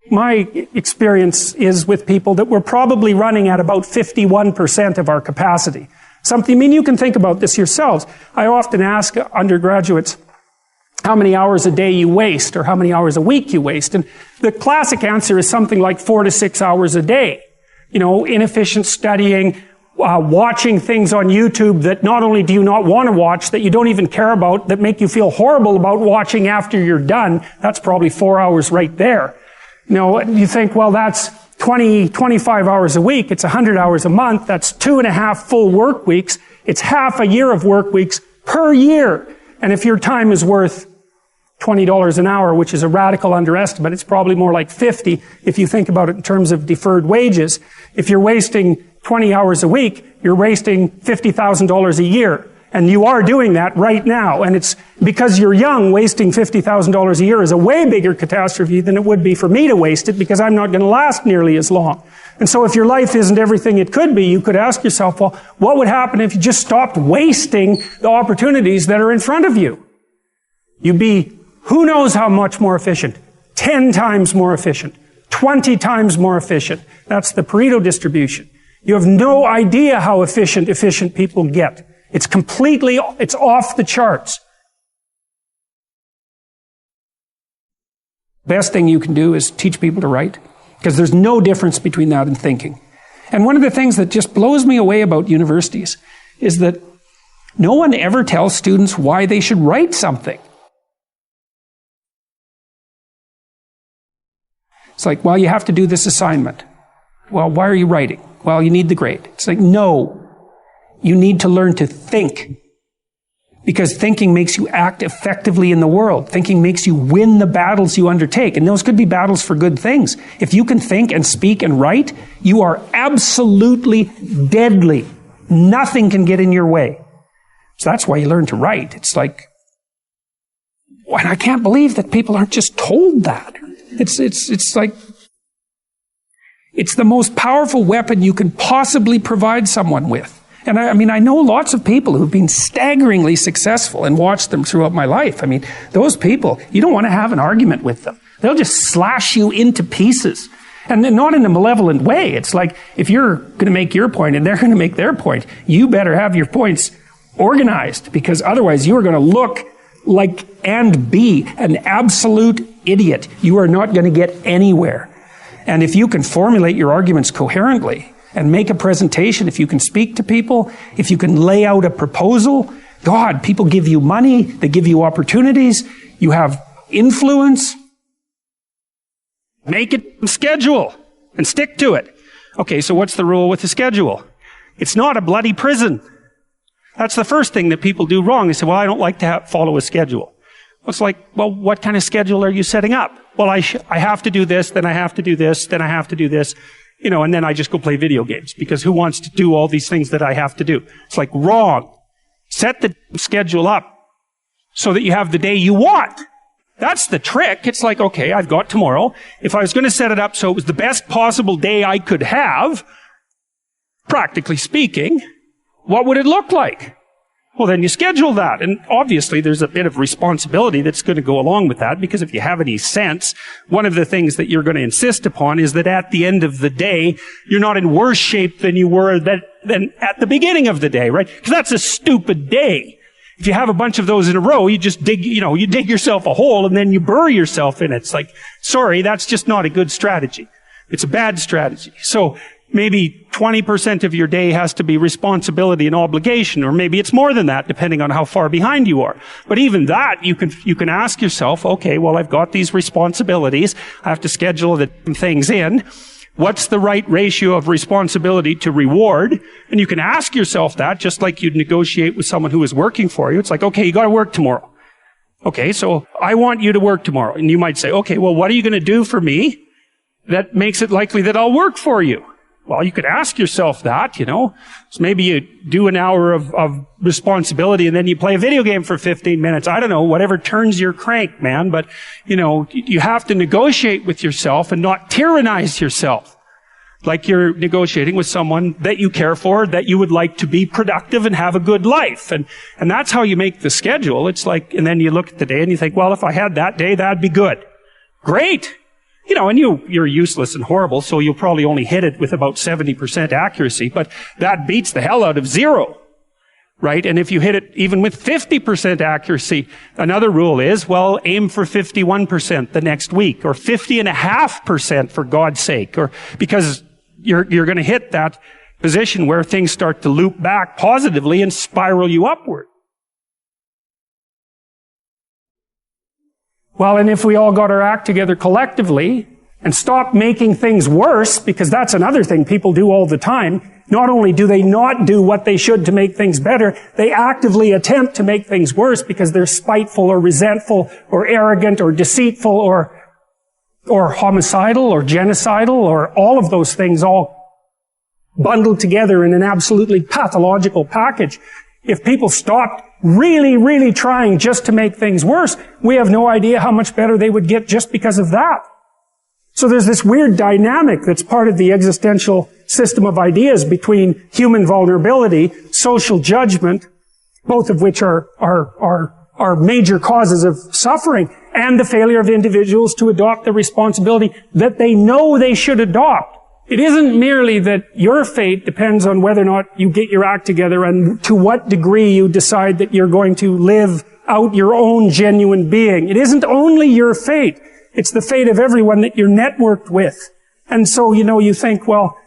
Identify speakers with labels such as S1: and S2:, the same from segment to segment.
S1: My experience is with people that we're probably running at about 51% of our capacity. You can think about this yourselves. I often ask undergraduates how many hours a day you waste or how many hours a week you waste. And the classic answer is something like 4 to 6 hours a day. Inefficient studying, watching things on YouTube that not only do you not want to watch, that you don't even care about, that make you feel horrible about watching after you're done. That's probably 4 hours right there. You think, well, that's 25 hours a week. It's 100 hours a month. That's 2.5 full work weeks. It's half a year of work weeks per year. And if your time is worth $20 an hour, which is a radical underestimate, it's probably more like 50 if you think about it in terms of deferred wages. If you're wasting 20 hours a week, you're wasting $50,000 a year. And you are doing that right now. And it's because you're young, wasting $50,000 a year is a way bigger catastrophe than it would be for me to waste it, because I'm not going to last nearly as long. And so if your life isn't everything it could be, you could ask yourself, well, what would happen if you just stopped wasting the opportunities that are in front of you? You'd be who knows how much more efficient. 10 times more efficient. 20 times more efficient. That's the Pareto distribution. You have no idea how efficient people get. It's off the charts. Best thing you can do is teach people to write, because there's no difference between that and thinking. And one of the things that just blows me away about universities is that no one ever tells students why they should write something. It's like, well, you have to do this assignment. Well, why are you writing? Well, you need the grade. It's like, no. You need to learn to think. Because thinking makes you act effectively in the world. Thinking makes you win the battles you undertake. And those could be battles for good things. If you can think and speak and write, you are absolutely deadly. Nothing can get in your way. So that's why you learn to write. It's like, and I can't believe that people aren't just told that. It's like, it's the most powerful weapon you can possibly provide someone with. And I know lots of people who've been staggeringly successful and watched them throughout my life. Those people, you don't want to have an argument with them. They'll just slash you into pieces. And not in a malevolent way. It's like, if you're going to make your point and they're going to make their point, you better have your points organized, because otherwise you are going to look like and be an absolute idiot. You are not going to get anywhere. And if you can formulate your arguments coherently and make a presentation, if you can speak to people, if you can lay out a proposal, God, people give you money, they give you opportunities, you have influence. Make it schedule and stick to it. Okay, so what's the rule with the schedule? It's not a bloody prison. That's the first thing that people do wrong. They say, well, I don't like to follow a schedule. It's like, well, what kind of schedule are you setting up? Well, I have to do this, then I have to do this, then I have to do this, and then I just go play video games, because who wants to do all these things that I have to do? It's like, wrong. Set the schedule up so that you have the day you want. That's the trick. It's like, okay, I've got tomorrow. If I was going to set it up so it was the best possible day I could have, practically speaking, what would it look like? Well, then you schedule that. And obviously there's a bit of responsibility that's going to go along with that, because if you have any sense, one of the things that you're going to insist upon is that at the end of the day, you're not in worse shape than you were than at the beginning of the day, right? Because that's a stupid day. If you have a bunch of those in a row, you just dig yourself a hole and then you bury yourself in it. It's like, sorry, that's just not a good strategy. It's a bad strategy. So maybe 20% of your day has to be responsibility and obligation, or maybe it's more than that, depending on how far behind you are. But even that, you can ask yourself, okay, well, I've got these responsibilities. I have to schedule the things in. What's the right ratio of responsibility to reward? And you can ask yourself that, just like you'd negotiate with someone who is working for you. It's like, okay, you got to work tomorrow. Okay, so I want you to work tomorrow. And you might say, okay, well, what are you going to do for me that makes it likely that I'll work for you? Well, you could ask yourself that, So maybe you do an hour of responsibility and then you play a video game for 15 minutes. I don't know, whatever turns your crank, man. But, you have to negotiate with yourself and not tyrannize yourself. Like you're negotiating with someone that you care for, that you would like to be productive and have a good life. And that's how you make the schedule. It's like, and then you look at the day and you think, well, if I had that day, that'd be good. Great. and you're useless and horrible, so you'll probably only hit it with about 70% accuracy, but that beats the hell out of 0. Right? And if you hit it even with 50% accuracy, another rule is, well, aim for 51% the next week, or 50.5% for God's sake, or because you're going to hit that position where things start to loop back positively and spiral you upward. Well, and if we all got our act together collectively and stopped making things worse, because that's another thing people do all the time, not only do they not do what they should to make things better, they actively attempt to make things worse because they're spiteful or resentful or arrogant or deceitful or homicidal or genocidal or all of those things all bundled together in an absolutely pathological package. If people stopped really, really trying just to make things worse, we have no idea how much better they would get just because of that. So there's this weird dynamic that's part of the existential system of ideas between human vulnerability, social judgment, both of which are major causes of suffering, and the failure of individuals to adopt the responsibility that they know they should adopt. It isn't merely that your fate depends on whether or not you get your act together and to what degree you decide that you're going to live out your own genuine being. It isn't only your fate. It's the fate of everyone that you're networked with. And so, you think, well,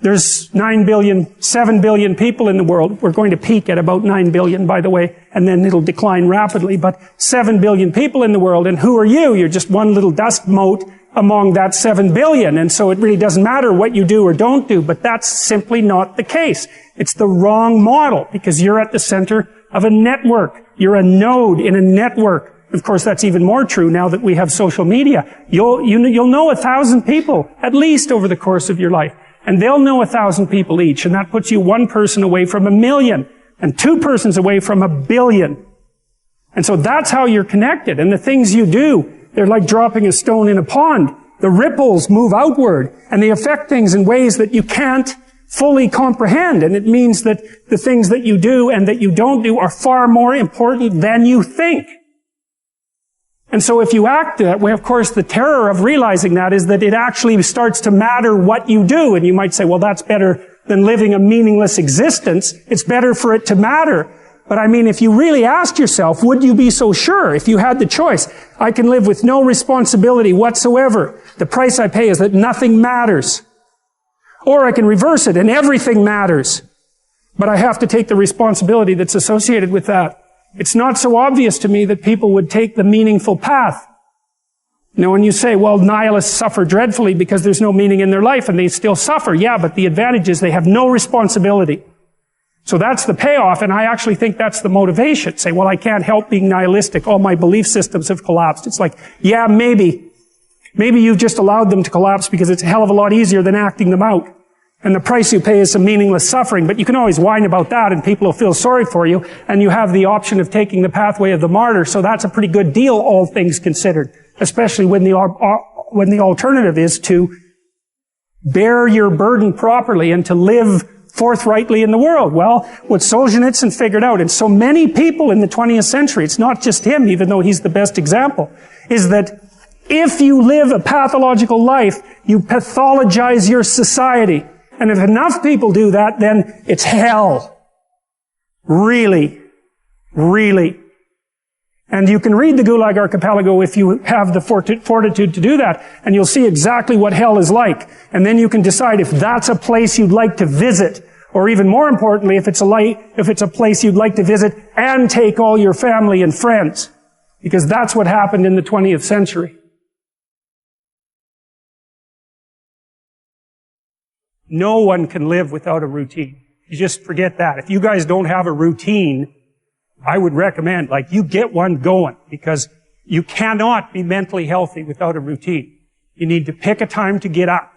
S1: there's 7 billion people in the world. We're going to peak at about 9 billion, by the way, and then it'll decline rapidly. But 7 billion people in the world, and who are you? You're just one little dust mote among that 7 billion. And so it really doesn't matter what you do or don't do, but that's simply not the case. It's the wrong model, because you're at the center of a network. You're a node in a network. Of course, that's even more true now that we have social media. You'll know 1,000 people, at least over the course of your life. And they'll know 1,000 people each, and that puts you one person away from 1,000,000, and 2 persons away from 1,000,000,000. And so that's how you're connected. And the things you do, they're like dropping a stone in a pond. The ripples move outward, and they affect things in ways that you can't fully comprehend. And it means that the things that you do and that you don't do are far more important than you think. And so if you act that way, of course, the terror of realizing that is that it actually starts to matter what you do. And you might say, well, that's better than living a meaningless existence. It's better for it to matter. But I mean, if you really asked yourself, would you be so sure if you had the choice? I can live with no responsibility whatsoever. The price I pay is that nothing matters. Or I can reverse it and everything matters. But I have to take the responsibility that's associated with that. It's not so obvious to me that people would take the meaningful path. When you say, well, nihilists suffer dreadfully because there's no meaning in their life and they still suffer. Yeah, but the advantage is they have no responsibility. So that's the payoff, and I actually think that's the motivation. Say, well, I can't help being nihilistic. All my belief systems have collapsed. It's like, yeah, maybe. Maybe you've just allowed them to collapse because it's a hell of a lot easier than acting them out. And the price you pay is some meaningless suffering, but you can always whine about that and people will feel sorry for you, and you have the option of taking the pathway of the martyr, so that's a pretty good deal, all things considered, especially when the alternative is to bear your burden properly and to live forthrightly in the world. Well, what Solzhenitsyn figured out, and so many people in the 20th century, it's not just him, even though he's the best example, is that if you live a pathological life, you pathologize your society. And if enough people do that, then it's hell. Really. Really. And you can read the Gulag Archipelago if you have the fortitude to do that, and you'll see exactly what hell is like. And then you can decide if that's a place you'd like to visit, or even more importantly, if it's a place you'd like to visit and take all your family and friends. Because that's what happened in the 20th century. No one can live without a routine. You just forget that. If you guys don't have a routine, I would recommend, you get one going, because you cannot be mentally healthy without a routine. You need to pick a time to get up.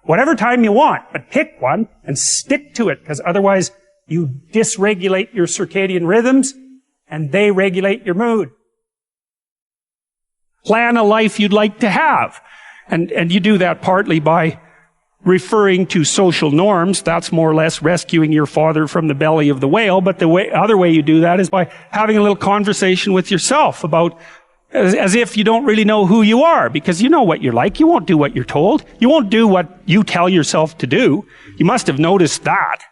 S1: Whatever time you want, but pick one and stick to it, because otherwise you dysregulate your circadian rhythms and they regulate your mood. Plan a life you'd like to have. And you do that partly by referring to social norms. That's more or less rescuing your father from the belly of the whale. But the other way you do that is by having a little conversation with yourself about As if you don't really know who you are, because you know what you're like. You won't do what you're told. You won't do what you tell yourself to do. You must have noticed that.